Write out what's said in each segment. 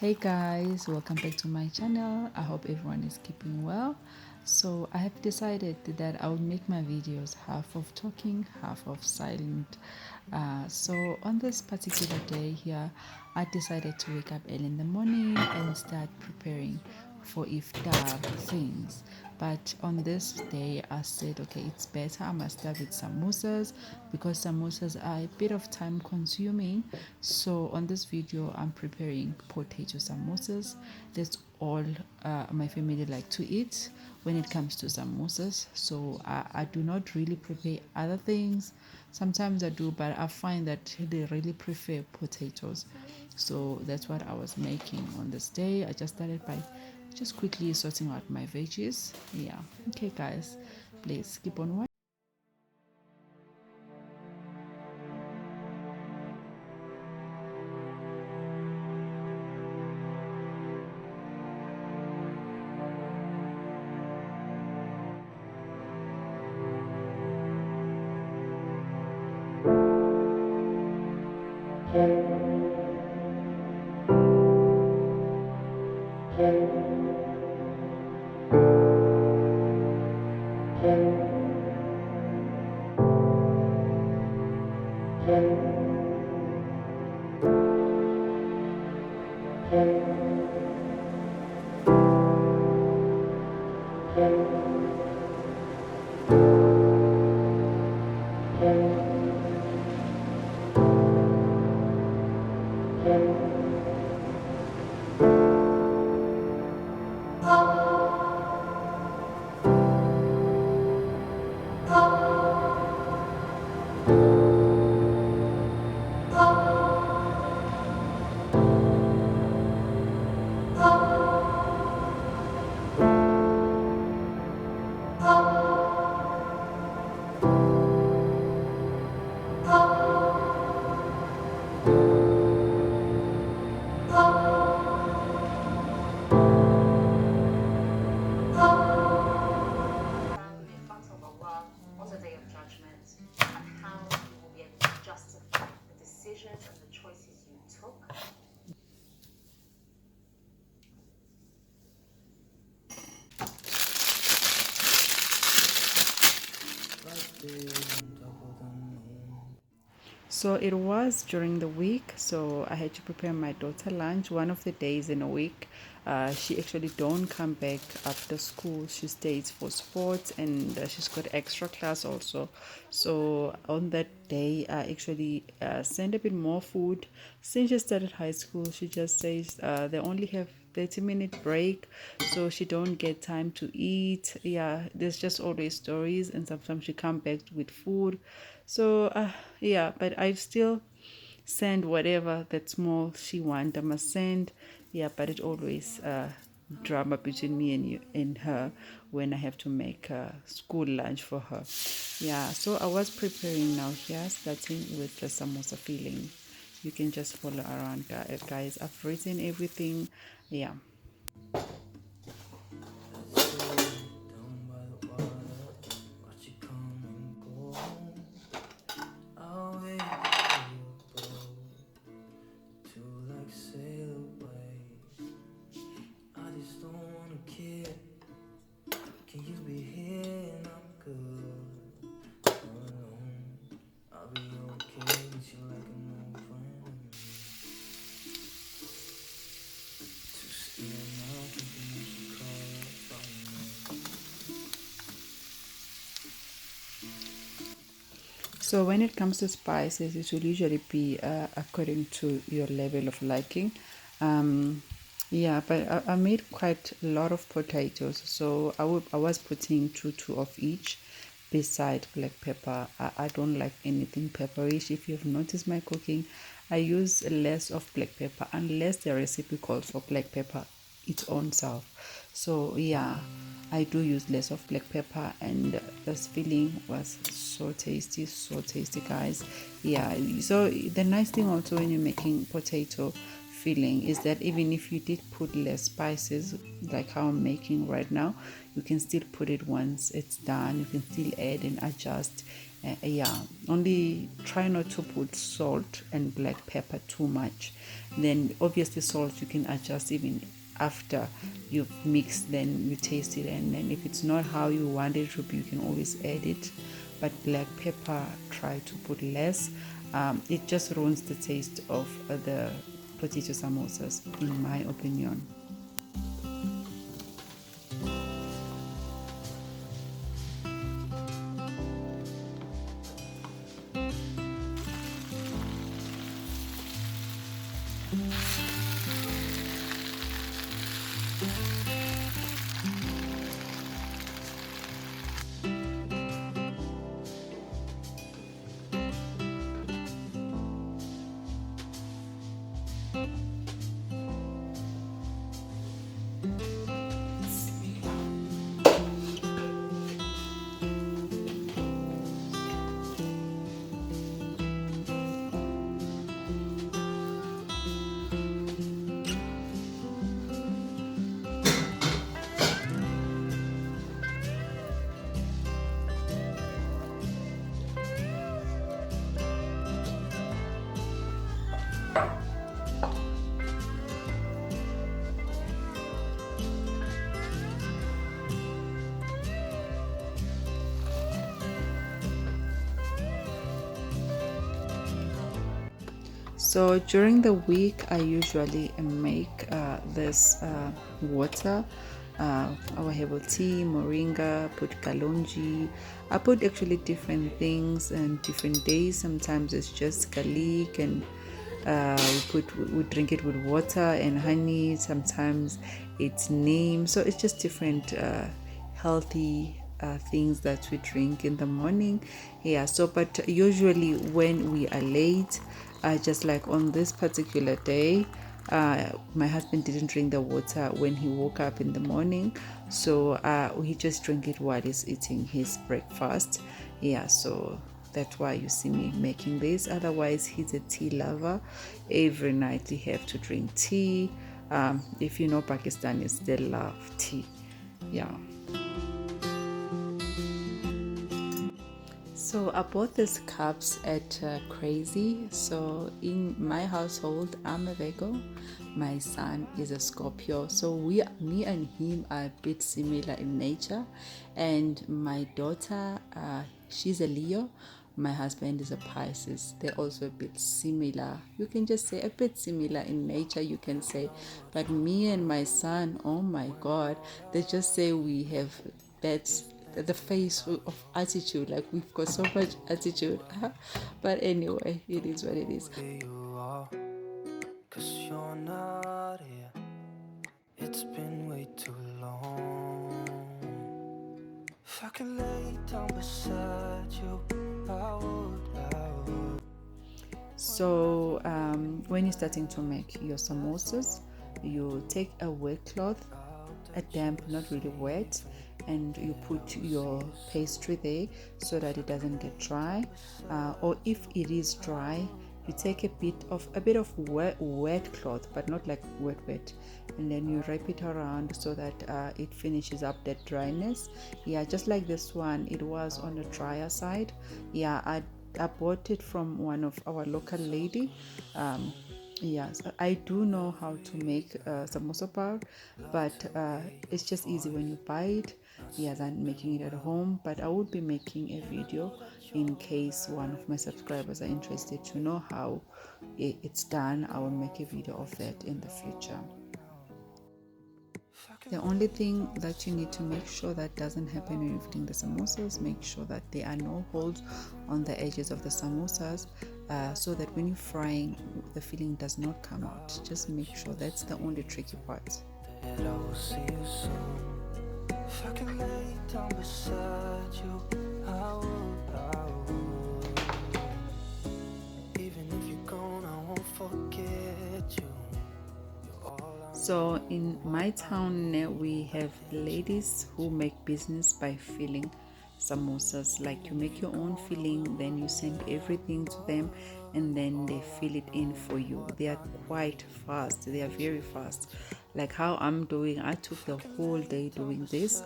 Hey guys, welcome back to my channel. I hope everyone is keeping well. So I have decided that I will make my videos half of talking, half of silent. So on this particular day here, I decided to wake up early in the morning and start preparing for iftar things. But on this day, I said, okay, it's better I must start with samosas because samosas are a bit of time consuming. So on this video, I'm preparing potato samosas. That's all my family like to eat when it comes to samosas. So I do not really prepare other things. Sometimes I do, but I find that they really prefer potatoes. So that's what I was making on this day. I just started by just quickly sorting out my veggies. Yeah. Okay, guys, please keep on watching. In front of Allah on the day of judgment, and how you will be able to justify the decisions and the choices you took. So it was during the week, so I had to prepare my daughter lunch. One of the days in a week, she actually don't come back after school. She stays for sports, and she's got extra class also. So on that day, I actually send a bit more food. Since she started high school, she just says they only have 30-minute break, so she don't get time to eat. Yeah, there's just always stories, and sometimes she come back with food. So yeah, but I still send whatever that small she want. I must send. Yeah, but it always drama between me and you and her when I have to make school lunch for her. Yeah, so I was preparing now here, starting with the samosa filling. You can just follow around, guys. I've written everything. Yeah. So when it comes to spices, it will usually be according to your level of liking. Um, yeah, but I made quite a lot of potatoes, so I was putting two of each beside black pepper. I don't like anything pepperish. If you've noticed my cooking, I use less of black pepper unless the recipe calls for black pepper its own self. So yeah, I do use less of black pepper, and this filling was so tasty, guys. Yeah, so the nice thing also when you're making potato filling is that even if you did put less spices like how I'm making right now, you can still put it once it's done. You can still add and adjust Yeah, only try not to put salt and black pepper too much. Then obviously salt you can adjust even after you've mixed, then you taste it, and then if it's not how you want it to be, you can always add it. But black pepper, try to put less. It just ruins the taste of the potato samosas, in my opinion. So during the week, I usually make this water, our herbal tea, moringa, put kalonji. I put actually different things and different days. Sometimes it's just garlic and we drink it with water and honey. Sometimes it's neem. So it's just different healthy things that we drink in the morning. Yeah, so but usually when we are late, just like on this particular day, my husband didn't drink the water when he woke up in the morning, so he just drank it while he's eating his breakfast. Yeah, so that's why you see me making this. Otherwise, he's a tea lover. Every night he have to drink tea. If you know, Pakistanis, they love tea. Yeah. So I bought these cups at Crazy. So in my household, I'm a Virgo. My son is a Scorpio. So me and him are a bit similar in nature. And my daughter, she's a Leo. My husband is a Pisces. They're also a bit similar. You can just say a bit similar in nature, you can say. But me and my son, oh my God, they just say we have bets, the face of attitude, like we've got so much attitude. But anyway, it is what it is. Cause you're not here. It's been way too long. If I could lay down beside you, I would. So when you're starting to make your samosas, you take a wet cloth, a damp, not really wet, and you put your pastry there so that it doesn't get dry. Or if it is dry, you take a bit of wet cloth, but not like wet, and then you wrap it around so that it finishes up that dryness. Yeah, just like this one, it was on the drier side. Yeah, I bought it from one of our local lady. Yes, I do know how to make samosa bar, but it's just easy when you buy it, yeah, than making it at home. But I would be making a video in case one of my subscribers are interested to know how it's done. I will make a video of that in the future. The only thing that you need to make sure that doesn't happen when you're eating the samosas, make sure that there are no holes on the edges of the samosas, so that when you're frying, the filling does not come out. Just make sure. That's the only tricky part. If I can lay down beside you, I would. Even if you're gone, I won't forget you. So in my town, we have ladies who make business by filling samosas. Like you make your own filling, then you send everything to them, and then they fill it in for you. They are quite fast. They are very fast. like how I'm doing. I took the whole day doing this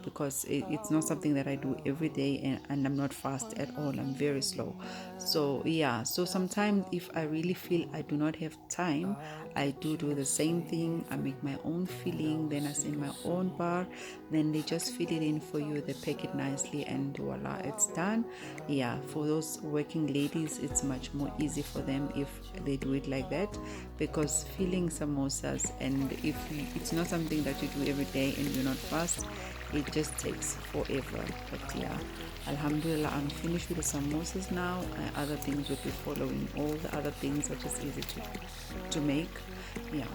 because it's not something that I do every day, and I'm not fast at all. I'm very slow. So yeah, so sometimes if I really feel I do not have time, I do the same thing. I make my own filling, then I send my own bar, then they just fill it in for you. They pack it nicely, and voila, it's done. Yeah, for those working ladies, it's much more easy for them if they do it like that, because filling samosas, and if it's not something that you do every day and you're not fast, it just takes forever. But yeah, Alhamdulillah, I'm finished with the samosas now. Other things will be following. All the other things are just easy to make. Yeah.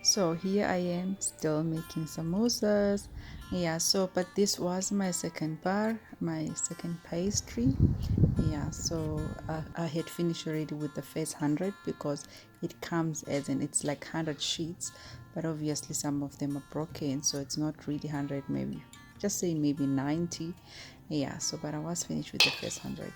So here I am still making samosas. Yeah, so but this was my second bar, my second pastry. Yeah, so I had finished already with the first 100 because it comes as in it's like 100 sheets, but obviously some of them are broken, so it's not really 100, maybe just say maybe 90. Yeah, so but I was finished with the first 100.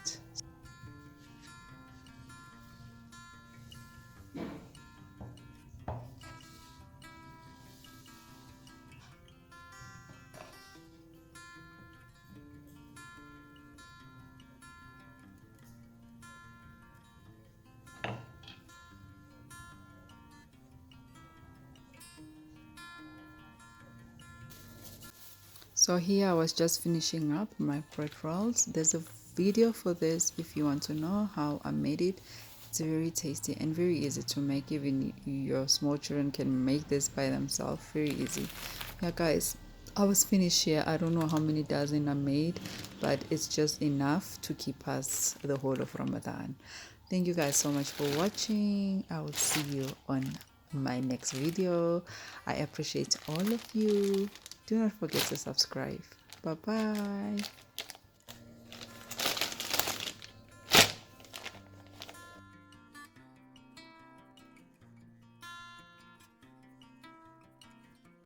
So here I was just finishing up my bread rolls. There's a video for this if you want to know how I made it. It's very tasty and very easy to make. Even your small children can make this by themselves. Very easy. Yeah, guys, I was finished here. I don't know how many dozen I made, but it's just enough to keep us the whole of Ramadan. Thank you guys so much for watching. I will see you on my next video. I appreciate all of you. Do not forget to subscribe. Bye bye.